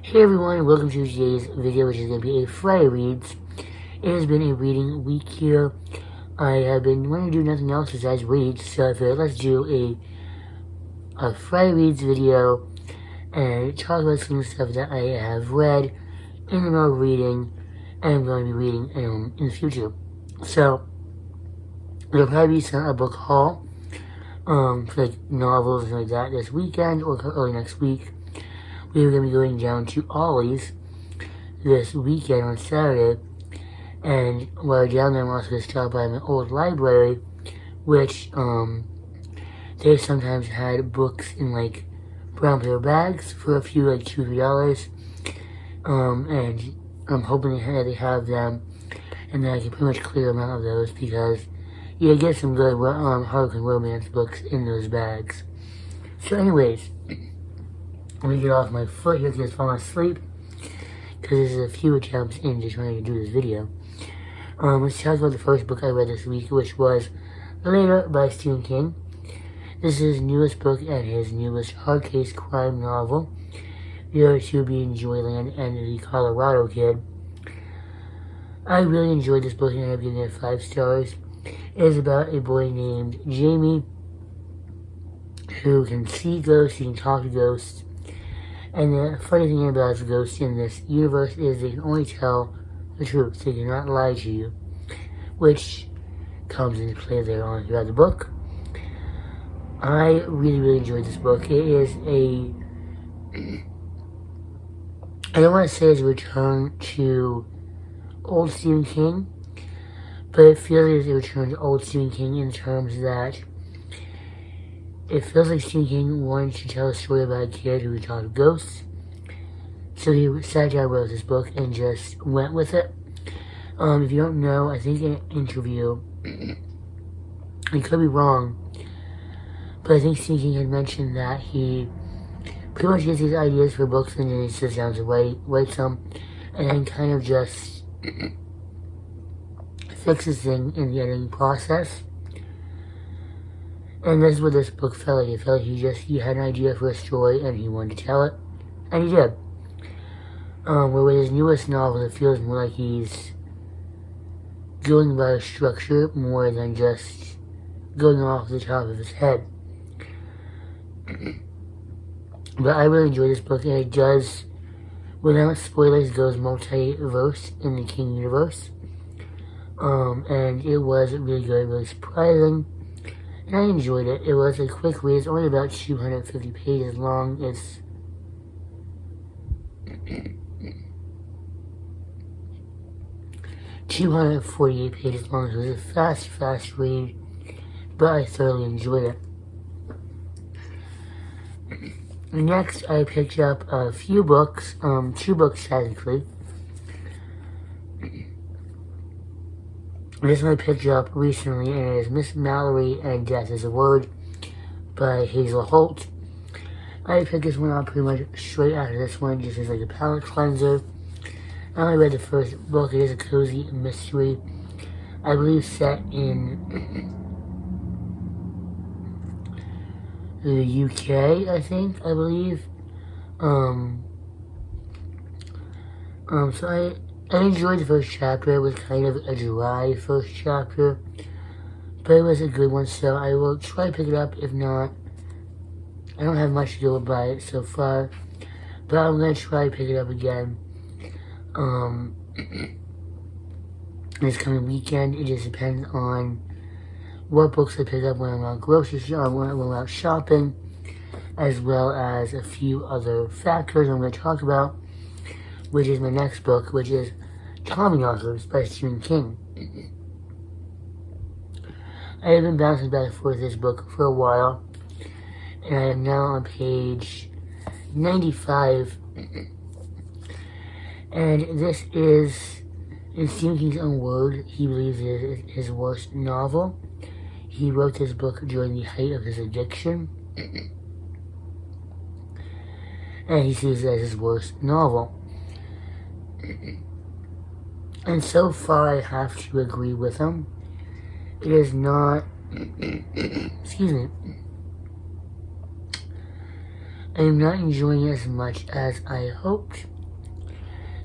Hey everyone, welcome to today's video, which is going to be a Friday Reads. It has been a reading week here. I have been wanting to do nothing else besides read, so I figured let's do a Friday Reads video and talk about some stuff that I have read in the middle of reading and I'm going to be reading in the future. So, there'll probably be a book haul for like novels and like that this weekend or early next week. We're going to be going down to Ollie's this weekend on Saturday, and while we're down there, I'm also going to stop by my old library, which they sometimes had books in like brown paper bags for a few, like $2-3, and I'm hoping they have them, and then I can pretty much clear them out of those because you get some good Harlequin romance books in those bags. So anyways, let me get off my foot here because I've fallen asleep, because this is a few attempts into trying to do this video. Let's talk about the first book I read this week, which was Elena by Stephen King. This is his newest book and his newest hard case crime novel. The other two being Joyland and the Colorado Kid. I really enjoyed this book and I ended up giving it 5 stars. It is about a boy named Jamie who can see ghosts, he can talk to ghosts. And the funny thing about the ghosts in this universe is they can only tell the truth. They cannot lie to you, which comes into play later on throughout the book. I really enjoyed this book. It is I don't want to say it's a return to old Stephen King, but it feels like a return to old Stephen King in terms that it feels like Stephen King wanted to tell a story about a kid who talked to ghosts. So he sat down, wrote this book, and just went with it. If you don't know, I think in an interview, I could be wrong, but I think Stephen King had mentioned that he pretty much gets these ideas for books and then he sits down to write some, and then kind of just fixes things in the editing process. And this is what this book felt like. It felt like he had an idea for a story and he wanted to tell it. And he did. Where with his newest novel, it feels more like he's going by a structure more than just going off the top of his head. But I really enjoyed this book, and it does, without spoilers, goes multiverse in the King universe. And it was really good, really surprising. And I enjoyed it. It was a quick read. It's only about 250 pages long. It's 248 pages long. So it was a fast read. But I thoroughly enjoyed it. Next, I picked up a few books. 2 books technically. This one I picked up recently, and it is Miss Mallory and Death is a Word by Hazel Holt. I picked this one up pretty much straight after this one, just as like a palate cleanser. I only read the first book. It is a cozy mystery, I believe set in the UK, I believe. So I enjoyed the first chapter. It was kind of a dry first chapter, but it was a good one, so I will try to pick it up. If not, I don't have much to go by it so far, but I'm going to try to pick it up again this coming weekend. It just depends on what books I pick up when I'm out grocery shopping, when I'm out shopping, as well as a few other factors I'm going to talk about, which is my next book, which is Tommyknockers by Stephen King. I have been bouncing back and forth this book for a while, and I am now on page 95, and this is, in Stephen King's own word, he believes it is his worst novel. He wrote this book during the height of his addiction, and he sees it as his worst novel. And so far, I have to agree with him. It is not, excuse me, I am not enjoying it as much as I hoped.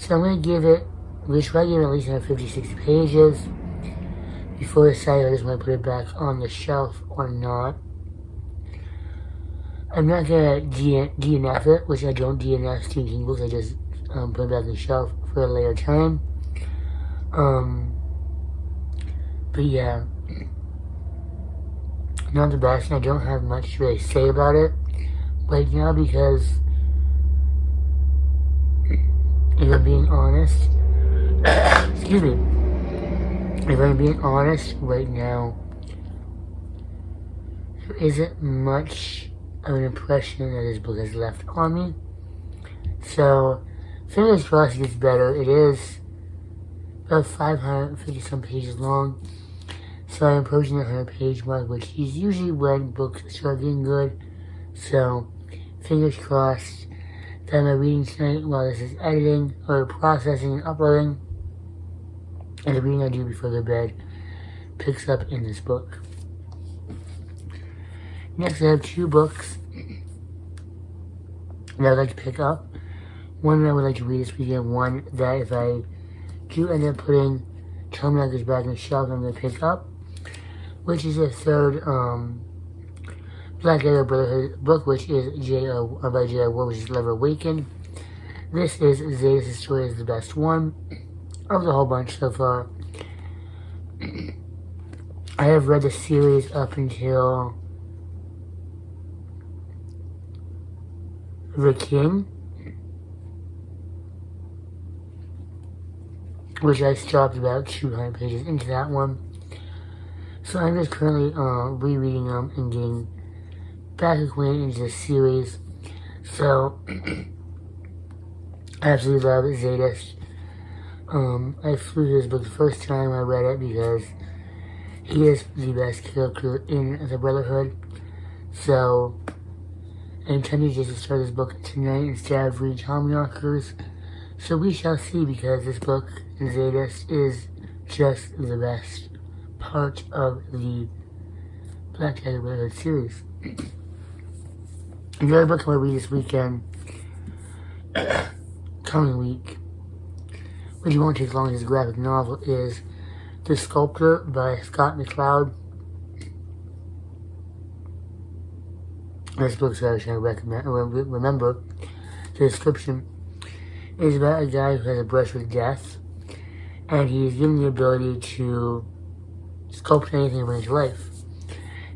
So I'm going to give it, at least 50, 60 pages before I decide if I just want to put it back on the shelf or not. I'm not going to DNF it, which I don't DNF Stephen King books. I just put it back on the shelf for a later time. But yeah, not the best, and I don't have much to really say about it right now because, if I'm being honest, excuse me, if I'm being honest right now, there isn't much of an impression that this book has left on me. So, fingers crossed it gets better. It is about 550 some pages long. So I'm approaching the 100-page mark, which is usually when books start getting good. So, fingers crossed that my reading tonight while this is editing, or processing and uploading, and the reading I do before the bed picks up in this book. Next, I have 2 books that I'd like to pick up. One that I would like to read this weekend, one that if I do end up putting Terminators back in the shelf, I'm going to pick up, which is a third Black Letter Brotherhood book, which is by J.R. Ward, which is Never Awakened. This is Zeta's story is the best one of the whole bunch so far. I have read the series up until The King, which I stopped about 200 pages into that one. So I'm just currently rereading them and getting back acquainted into the series. So I absolutely love Zeta. I flew through this book the first time I read it because he is the best character in the Brotherhood. So I intended just to start this book tonight instead of reading Tommyknockers. So we shall see, because this book, Zeta, is just the best part of the Black Letter Brotherhood series. The other book I'm going to read this weekend, coming week, which won't take long as a graphic novel, is The Sculptor by Scott McCloud. This book, so I was trying to remember the description, is about a guy who has a brush with death, and he's given the ability to sculpt anything in his life.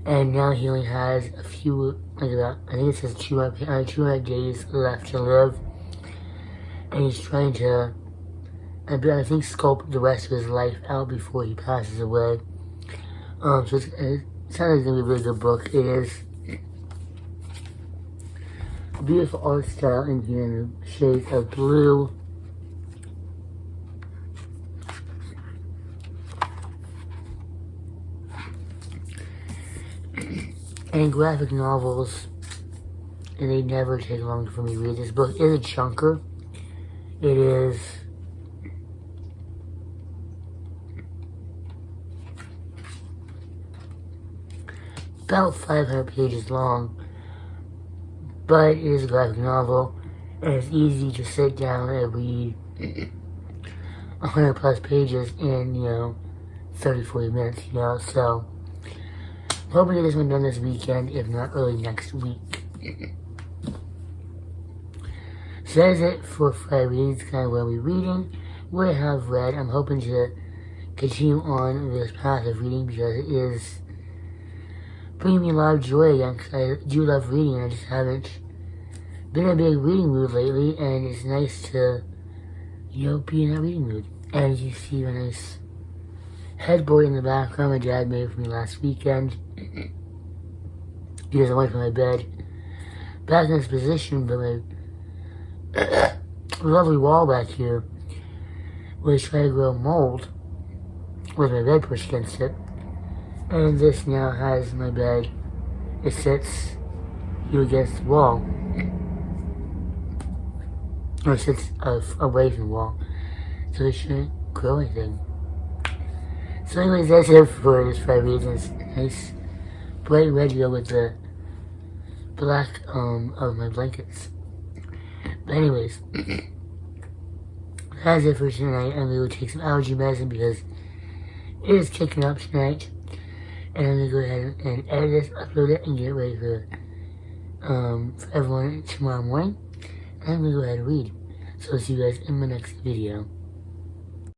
And now he only has a few, I think it says 200 days left to live, and he's trying to, I think, sculpt the rest of his life out before he passes away. So it sounds like it's going to be a really good book. It is beautiful art style in here in the shades of blue. And graphic novels, and they never take long for me to read. This book is a chunker. It is about 500 pages long, but it is a graphic novel, and it's easy to sit down and read 100 plus pages in, 30, 40 minutes, so I'm hoping to get this one done this weekend, if not early next week. So that is it for Friday Reads, kind of what we're reading, what I have read. I'm hoping to continue on this path of reading because it is bringing me a lot of joy again, because I do love reading, and I just haven't been in a big reading mood lately, and it's nice to, be in that reading mood. And as you see a nice headboard in the background my dad made for me last weekend, because I went to my bed back in this position, but my lovely wall back here was trying to grow mold with my bed pushed against it. And this now has my bed, it sits against the wall, or it sits away from the wall, so it shouldn't grow anything. So anyways, that's it for this Friday Reads. It's nice bright red to go with the black of my blankets. But anyways, that's it for tonight. I'm going to go take some allergy medicine because it is kicking up tonight. And I'm going to go ahead and edit this, upload it, and get ready for everyone tomorrow morning. And I'm going to go ahead and read. So I'll see you guys in my next video.